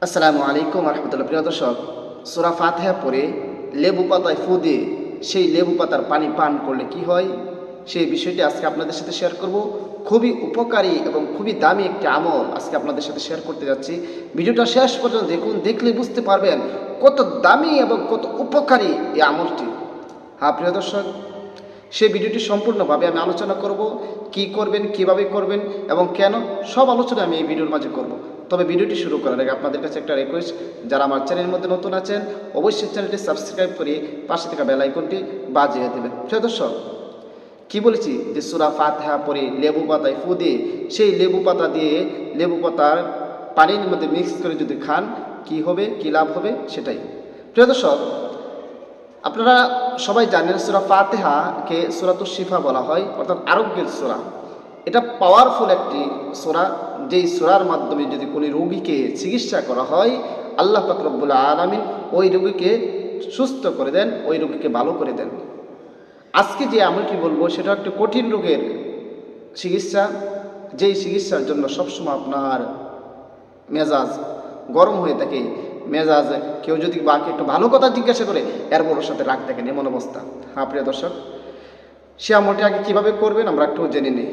আসসালামু আলাইকুম রহমতুল্লাহ। প্রিয় দর্শক, সূরা ফাতিহা পড়ে লেবু পাতায় ফু দিয়ে সেই লেবু পাতার পানি পান করলে কি হয়, সেই বিষয়টি আজকে আপনাদের সাথে শেয়ার করব। খুবই উপকারী এবং খুবই দামি একটি আমল আজকে আপনাদের সাথে শেয়ার করতে যাচ্ছি। ভিডিওটা শেষ পর্যন্ত দেখুন, দেখলে বুঝতে পারবেন কত দামি এবং কত উপকারী এই আমলটি। হ্যাঁ প্রিয় দর্শক, সেই ভিডিওটি সম্পূর্ণভাবে আমি আলোচনা করব, কি করবেন, কিভাবে করবেন এবং কেন, সব আলোচনা আমি এই ভিডিওর মাঝে করব। তবে ভিডিওটি শুরু করার আগে আপনাদের কাছে একটা রিকোয়েস্ট, যারা আমার চ্যানেলের মধ্যে নতুন আছেন অবশ্যই চ্যানেলটি সাবস্ক্রাইব করে পাশে থাকা বেল আইকনটি বাজিয়ে দেবেন। প্রিয় দর্শক, কি বলেছি যে সূরা ফাতিহা পড়ে লেবু পাতায় ফু দিয়ে সেই লেবু পাতা দিয়ে লেবু পাতার পানির মধ্যে মিক্স করে যদি খান কি হবে, কি লাভ হবে সেটাই। প্রিয় দর্শক, আপনারা সবাই জানেন সূরা ফাতিহাকে সূরাতুশ শিফা বলা হয়, অর্থাৎ আরোগ্যের সূরা। এটা পাওয়ারফুল একটি সূরা, যেই সূরার মাধ্যমে যদি কোনো রোগীকে চিকিৎসা করা হয় আল্লাহ পাক রব্বুল আলামিন ওই রোগীকে সুস্থ করে দেন, ওই রোগীকে ভালো করে দেন। আজকে যে আমলটি বলবো সেটা একটি কঠিন রোগের চিকিৎসা, যেই চিকিৎসার জন্য সবসময় আপনার মেজাজ গরম হয়ে থাকে, মেজাজ কেউ যদি বাকি একটু ভালো কথা জিজ্ঞাসা করে এরপর ওর সাথে রাগ দেখেন, এমন অবস্থা। হ্যাঁ প্রিয় দর্শক, সে আমলটি আগে কীভাবে করবেন আমরা একটু জেনে নিই।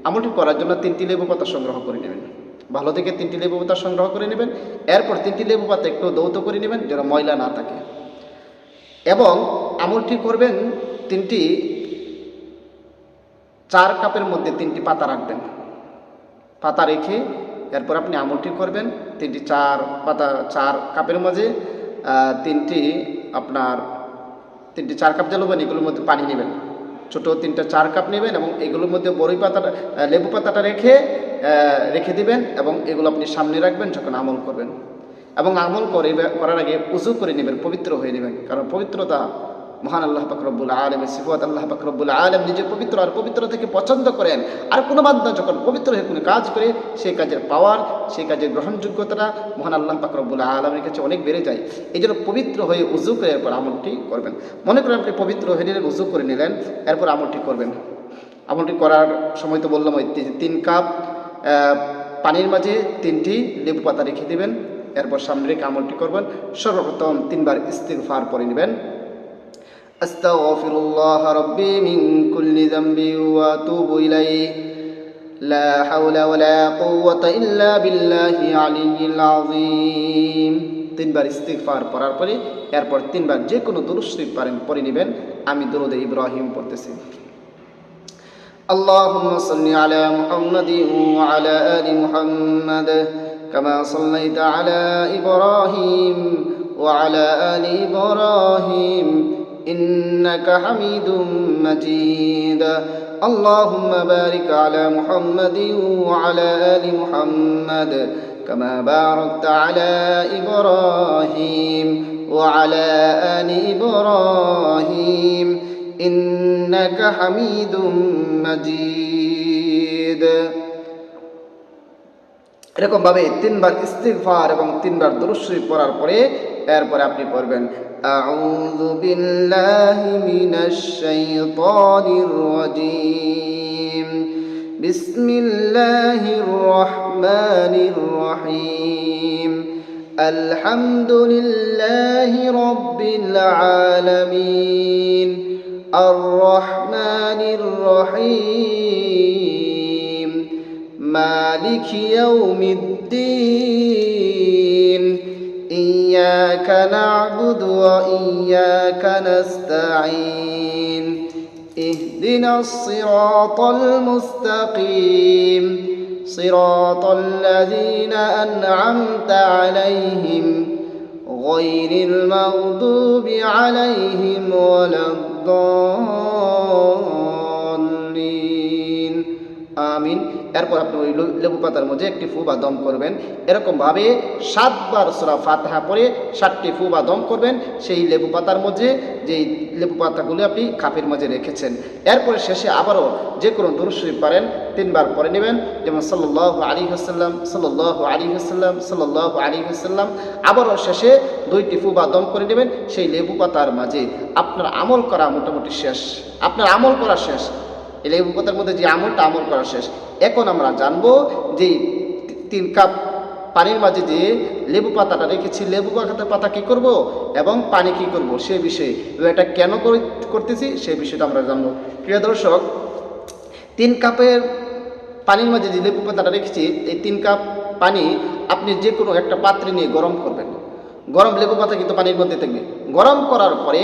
আমলটি করার জন্য 3টি লেবু পাতা সংগ্রহ করে নেবেন, ভালো থেকে 3টি লেবু পাতা সংগ্রহ করে নেবেন। এরপর 3টি লেবু পাতা একটু দৌত করে নেবেন যেন ময়লা না থাকে, এবং আমলটি করবেন 4 কাপের মধ্যে 3টি পাতা রাখবেন। পাতা রেখে এরপর আপনি আমলটি করবেন। 4 কাপের মাঝে 3টি 4 কাপ জল নেবেন, এগুলোর মধ্যে পানি নেবেন, ছোটো 4 কাপ নেবেন এবং এগুলোর মধ্যে লেবু পাতাটা রেখে দিবেন এবং এগুলো আপনি সামনে রাখবেন যখন আমল করবেন। এবং আমল করার আগে উযু করে নেবেন, পবিত্র হয়ে নেবেন, কারণ পবিত্রতা মহান আল্লাহ পাক রব্বুল আলামিনের সিফাত। আল্লাহ পাক রব্বুল আলামিন নিজে পবিত্র, আর পবিত্র থেকে পছন্দ করেন। আর কোনো বান্দা যখন পবিত্র হয়ে কোনো কাজ করে সেই কাজের পাওয়ার, সেই কাজের গ্রহণযোগ্যতাটা মহান আল্লাহ পাক রব্বুল আলামিনের কাছে অনেক বেড়ে যায়। এই জন্য পবিত্র হয়ে উযু করে এরপর আমলটি করবেন। মনে করেন আপনি পবিত্র হয়ে নিলেন, উযু করে নিলেন, এরপর আমলটি করবেন। আমলটি করার সময় তো বললাম ওই 3 কাপ পানির মাঝে 3টি লেবু পাতা রেখে দেবেন। এরপর সামনে রেখে আমলটি করবেন। সর্বপ্রথম 3 বার ইস্তিগফার পড়ে নেবেন। আস্তাগফিরুল্লাহ রাব্বি মিন কুল্লি যামবি ওয়া আতুবু ইলাইহি লা হাওলা ওয়ালা কুওয়াতা ইল্লা বিল্লাহি আলিয়্যিল আযীম। 3 বার ইস্তিগফার পড়ার পরে এরপর 3 বার যে কোনো দুরূদ শরীফ পারেন পড়ে নেবেন। আমি দুরূদে ইব্রাহিম পড়তেছি। اللهم صل على محمد وعلى آل محمد كما صليت على إبراهيم وعلى آل إبراهيم إنك حميد مجيد اللهم بارك على محمد وعلى آل محمد كما باركت على إبراهيم وعلى آل إبراهيم إنك حميد مجيد। এরকম ভাবে 3 বার ইস্তিগফার এবং 3 বার দুরূদ শরীফ পড়ার পরে এরপরে আপনি পড়বেন আউযু বিল্লাহি মিনাশ শাইতানির রাজীম বিসমিল্লাহির রহমানির রহিম আলহামদুলিল্লাহি রাব্বিল আলামিন الرحمن الرحيم مالك يوم الدين إياك نعبد وإياك نستعين اهدنا الصراط المستقيم صراط الذين أنعمت عليهم غير المغضوب عليهم ولا الضالين আমিন। এরপর আপনি ওই লেবু পাতার মধ্যে একটি ফু বা দম করবেন। এরকম ভাবে 7 বার সূরা ফাতিহা পড়ে 7টি ফু বা দম করবেন সেই লেবু পাতার মধ্যে, যেই লেবু পাতাগুলো আপনি কাপের মাঝে রেখেছেন। এরপরে শেষে আবারও যে কোনো দুরূদ শরীফ পারেন 3 বার পড়ে নেবেন, যেমন সাল্লাল্লাহু আলাইহি ওয়াসাল্লাম সাল্লাল্লাহু আলাইহি ওয়াসাল্লাম সাল্লাল্লাহু আলাইহি ওয়াসাল্লাম। আবারও শেষে 2টি ফু বা দম করে নেবেন সেই লেবু পাতার মাঝে। আপনার আমল করা মোটামুটি শেষ, আপনার আমল করা শেষ। এই লেবু পাতার মধ্যে যে আমল করা শেষ। এখন আমরা জানবো যে 3 কাপ পানির মাঝে যে লেবু পাতাটা রেখেছি, লেবু পাতা কী করব এবং পানি কী করব সে বিষয়ে, এটা কেন করতেছি সেই বিষয়টা আমরা জানবো। প্রিয় দর্শক, 3 কাপের পানির মাঝে যে লেবু পাতাটা রেখেছি, এই 3 কাপ পানি আপনি যে কোনো একটা পাত্রে নিয়ে গরম করবেন। গরম লেবু পাতা কিন্তু পানির মধ্যে থাকবে। গরম করার পরে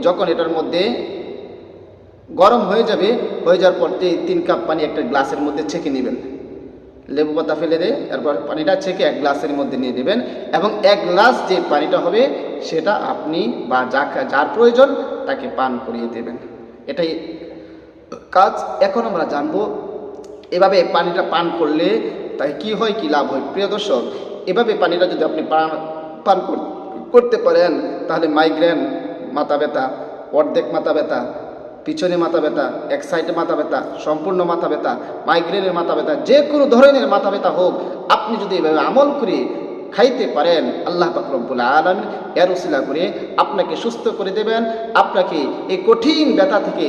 যখন এটার মধ্যে গরম হয়ে যাওয়ার পর 3 কাপ পানি একটা গ্লাসের মধ্যে ছেঁকে নেবেন। লেবু পাতা ফেলে দিয়ে এরপর পানিটা ছেঁকে 1 গ্লাসের মধ্যে নিয়ে দেবেন এবং 1 গ্লাস যে পানিটা হবে সেটা আপনি বা যার প্রয়োজন তাকে পান করিয়ে দেবেন। এটাই কাজ। এখন আমরা জানবো এভাবে পানিটা পান করলে তাই কি হয়, কি লাভ হয়। প্রিয় দর্শক, এভাবে পানিটা যদি আপনি পান করতে পারেন তাহলে মাইগ্রেন, মাথা ব্যথা, অর্ধেক মাথা ব্যথা, পিছনে মাথা ব্যথা, এক সাইডে মাথা ব্যথা, সম্পূর্ণ মাথা ব্যথা, মাইগ্রেনের মাথা ব্যথা, যে কোনো ধরনের মাথা ব্যথা হোক, আপনি যদি এভাবে আমল করে খাইতে পারেন, আল্লাহ পাক রব্বুল আলামিন এর উসিলা করে আপনাকে সুস্থ করে দেবেন, আপনাকে এই কঠিন ব্যথা থেকে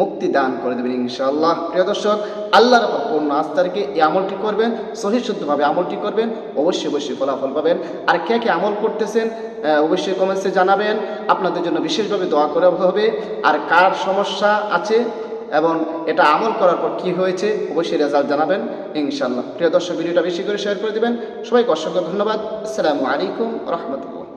মুক্তি দান করে দেবেন ইনশাআল্লাহ। প্রিয় দর্শক, আল্লাহর উপর পূর্ণ আস্থা রেখে এই আমলটি করবেন, সহি শুদ্ধভাবে আমলটি করবেন, অবশ্যই ফলাফল পাবেন। আর কে কে আমল করতেছেন অবশ্যই কমেন্টসে জানাবেন, আপনাদের জন্য বিশেষভাবে দোয়া করা হবে। আর কার সমস্যা আছে এবং এটা আমল করার পর কী হয়েছে অবশ্যই রেজাল্ট জানাবেন ইনশাআল্লাহ। প্রিয় দর্শক, ভিডিওটা বেশি করে শেয়ার করে দেবেন। সবাইকে অসংখ্য ধন্যবাদ। আসসালামু আলাইকুম রহমতুল্লাহ।